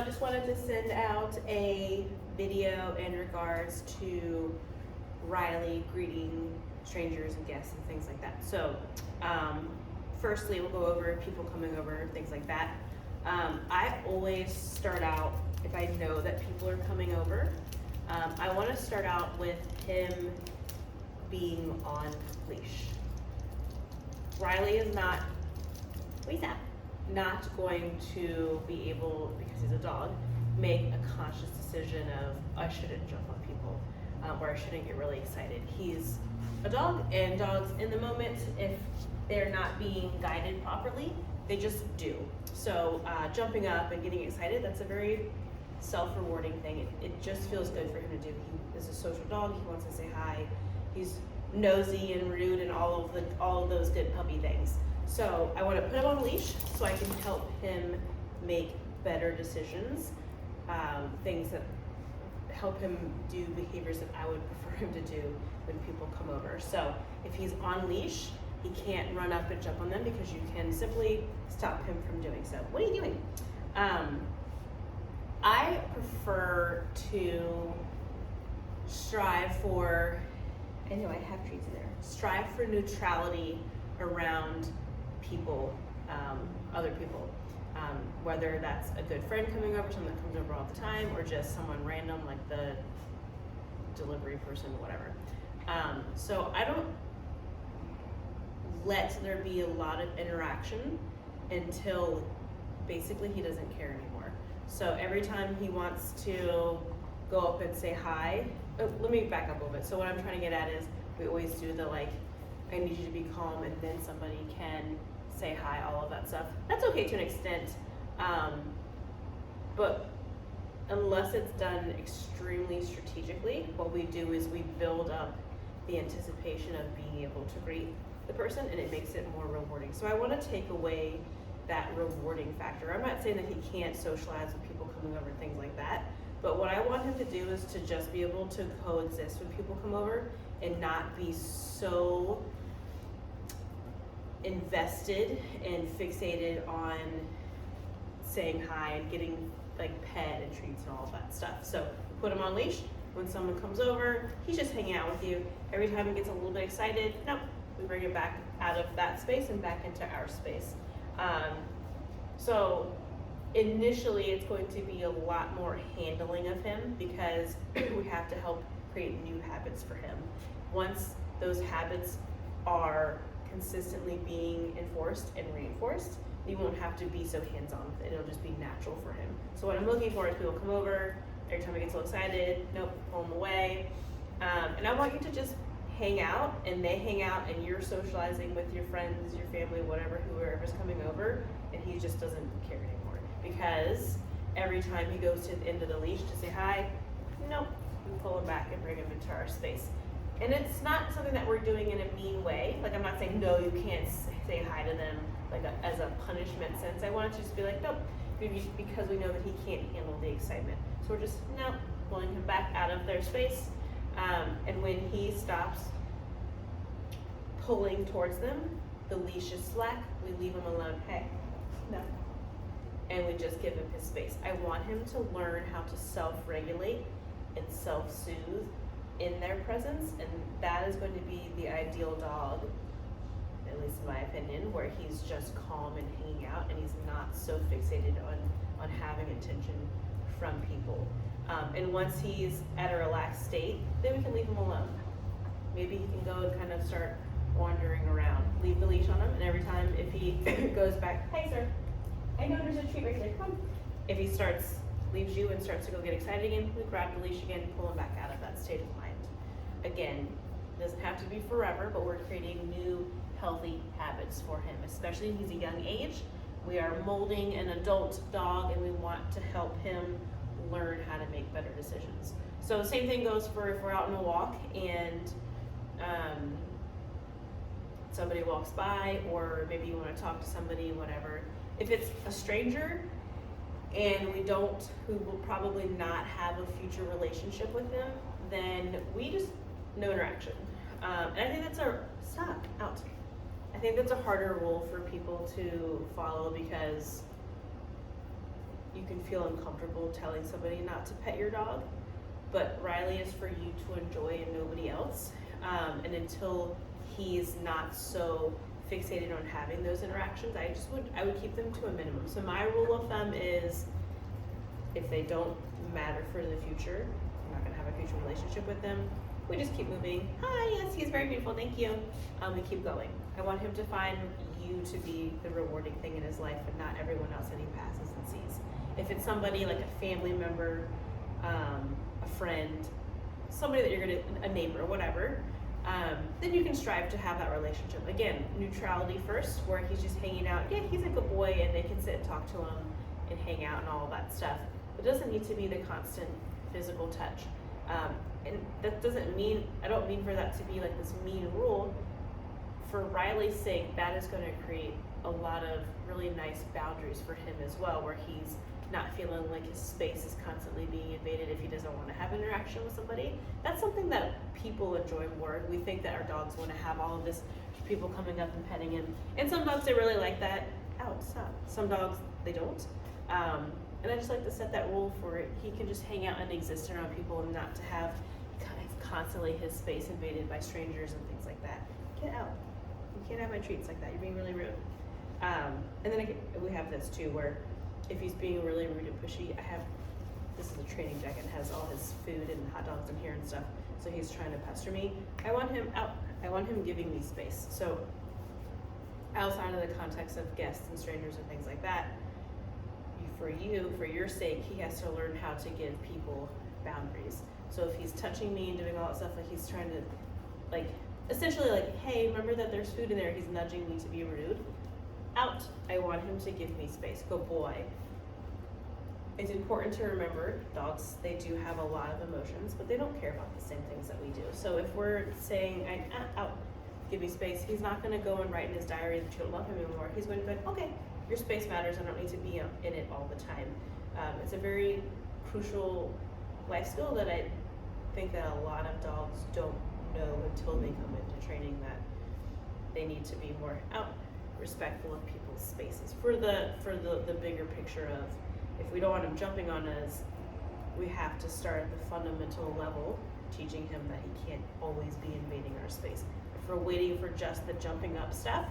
just wanted to send out a video in regards to Riley greeting strangers and guests and things like that. So, firstly, we'll go over people coming over, things like that. I always start out, if I know that people are coming over, I want to start out with him being on leash. Riley is not, not going to be able, because he's a dog, make a conscious decision of, I shouldn't jump on people, or I shouldn't get really excited. He's a dog, and dogs in the moment, if they're not being guided properly, they just do. So jumping up and getting excited, that's a very self-rewarding thing. It just feels good for him to do. He is a social dog, he wants to say hi, he's nosy and rude and all of those good puppy things. So I want to put him on a leash so I can help him make better decisions, things that help him do behaviors that I would prefer him to do when people come over. So if he's on leash, he can't run up and jump on them because you can simply stop him from doing so. What are you doing? I prefer to strive for, I know I have treats in there, strive for neutrality around people, other people. Whether that's a good friend coming over, someone that comes over all the time, or just someone random like the delivery person, whatever. So I don't let there be a lot of interaction until basically he doesn't care anymore. So every time he wants to go up and say hi, let me back up a little bit. So what I'm trying to get at is we always do the like, I need you to be calm, and then somebody can say hi, all of that stuff. That's okay to an extent, but unless it's done extremely strategically, what we do is we build up the anticipation of being able to greet the person, and it makes it more rewarding. So I want to take away that rewarding factor. I'm not saying that he can't socialize with people coming over and things like that, but what I want him to do is to just be able to coexist when people come over and not be so invested and fixated on saying hi and getting like pet and treats and all of that stuff. So put him on leash. When someone comes over, he's just hanging out with you. Every time he gets a little bit excited, nope, we bring him back out of that space and back into our space. So initially it's going to be a lot more handling of him because we have to help create new habits for him. Once those habits are consistently being enforced and reinforced, you won't have to be so hands-on with it. It'll just be natural for him. So what I'm looking for is people come over, every time he gets so excited, nope, pull him away. And I want you to just hang out, and they hang out, and you're socializing with your friends, your family, whatever, whoever's coming over, and he just doesn't care anymore. Because every time he goes to the end of the leash to say hi, nope, we pull him back and bring him into our space. And it's not something that we're doing in a mean way. Like, I'm not saying, no, you can't say hi to them like as a punishment sense. I want it to just be like, nope, because we know that he can't handle the excitement. So we're just, no, pulling him back out of their space. And when he stops pulling towards them, the leash is slack, we leave him alone. Hey, no. And we just give him his space. I want him to learn how to self-regulate and self-soothe in their presence, and that is going to be the ideal dog, at least in my opinion, where he's just calm and hanging out, and he's not so fixated on having attention from people. And once he's at a relaxed state, then we can leave him alone. Maybe he can go and kind of start wandering around. Leave the leash on him, and every time if he goes back, hey sir, I know there's a treat right there, come. If he leaves you and starts to go get excited again, we grab the leash again and pull him back out of that state of mind. Again, it doesn't have to be forever, but we're creating new healthy habits for him, especially when he's a young age. We are molding an adult dog, and we want to help him learn how to make better decisions. So the same thing goes for if we're out on a walk and somebody walks by, or maybe you want to talk to somebody, whatever. If it's a stranger and we will probably not have a future relationship with them, then we just, no interaction. And I think that's I think that's a harder rule for people to follow because you can feel uncomfortable telling somebody not to pet your dog, but Riley is for you to enjoy and nobody else. And until he's not so fixated on having those interactions, I would keep them to a minimum. So my rule of thumb is, if they don't matter for the future, I'm not gonna have a future relationship with them, we just keep moving. Hi, yes, he's very beautiful, thank you. We keep going. I want him to find you to be the rewarding thing in his life and not everyone else that he passes and sees. If it's somebody like a family member, a friend, somebody that a neighbor, whatever, then you can strive to have that relationship. Again, neutrality first, where he's just hanging out. Yeah, he's a good boy and they can sit and talk to him and hang out and all of that stuff. It doesn't need to be the constant physical touch. And that doesn't mean, I don't mean for that to be like this mean rule. For Riley's sake, that is going to create a lot of really nice boundaries for him as well, where he's not feeling like his space is constantly being invaded if he doesn't want to have interaction with somebody. That's something that people enjoy more. We think that our dogs want to have all of this, people coming up and petting him. And some dogs, they really like that. Ow, stop. Some dogs, they don't. And I just like to set that rule for it. He can just hang out and exist around people and not to have constantly his space invaded by strangers and things like that. Get out. You can't have my treats like that. You're being really rude. And then we have this too, where if he's being really rude and pushy, this is a training jacket, it has all his food and hot dogs in here and stuff, so he's trying to pester me. I want him out. I want him giving me space. So outside of the context of guests and strangers and things like that, for your sake, he has to learn how to give people boundaries. So if he's touching me and doing all that stuff, like he's trying to, like, essentially like, hey, remember that there's food in there, he's nudging me to be rude. Out. I want him to give me space. Good boy. It's important to remember, dogs, they do have a lot of emotions, but they don't care about the same things that we do. So if we're saying, out, give me space, he's not gonna go and write in his diary that you don't love him anymore. He's going to be like, okay, your space matters, I don't need to be in it all the time. It's a very crucial life skill that I think that a lot of dogs don't know until they come into training, that they need to be more respectful of people's spaces. For the bigger picture of, if we don't want him jumping on us, we have to start at the fundamental level, teaching him that he can't always be invading our space. If we're waiting for just the jumping up stuff,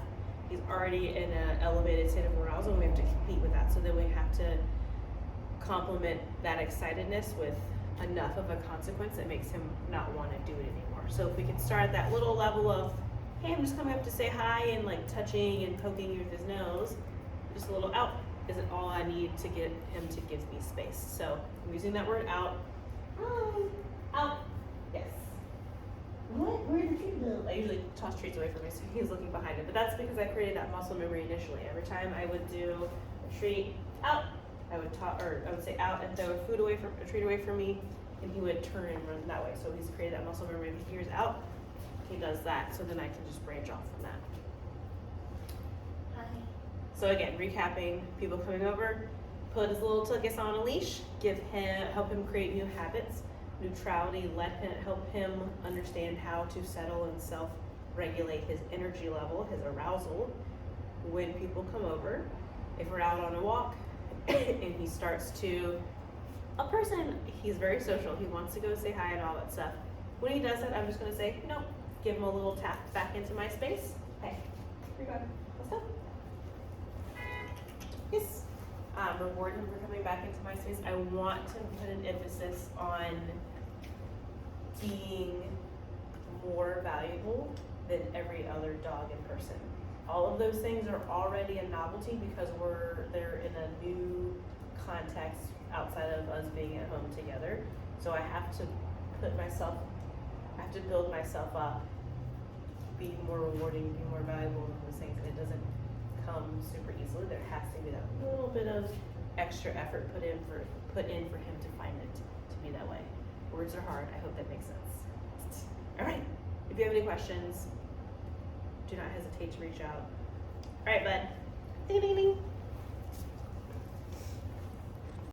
he's already in an elevated state of arousal and we have to compete with that. So then we have to complement that excitedness with enough of a consequence that makes him not want to do it anymore. So if we can start at that little level of, hey, I'm just coming up to say hi and like touching and poking you with his nose, just a little out isn't all I need to get him to give me space. So I'm using that word out. Out. Yes. What? Where did you go? I usually toss treats away from me so he's looking behind it, but that's because I created that muscle memory initially. Every time I would do a treat, out, I would say out and throw a treat away from me, and he would turn and run that way. So he's created that muscle memory. If he hears out, he does that, so then I can just branch off from that. Hi. So again, recapping, people coming over, put his little tuchus on a leash, help him create new habits. Neutrality, help him understand how to settle and self-regulate his energy level, his arousal when people come over. If we're out on a walk and he starts to, he's very social, he wants to go say hi and all that stuff. When he does that, I'm just gonna say, no, give him a little tap back into my space. Hey, here you go, let's go. Yes. Reward him for coming back into my space. I want to put an emphasis on being more valuable than every other dog and person. All of those things are already a novelty because they're in a new context outside of us being at home together. So I have to build myself up, be more rewarding, be more valuable than those things, and it doesn't come super easily. There has to be that little bit of extra effort put in for him to find it to be that way. Words are hard. I hope that makes sense. All right. If you have any questions, do not hesitate to reach out. All right, bud. Ding, ding, ding.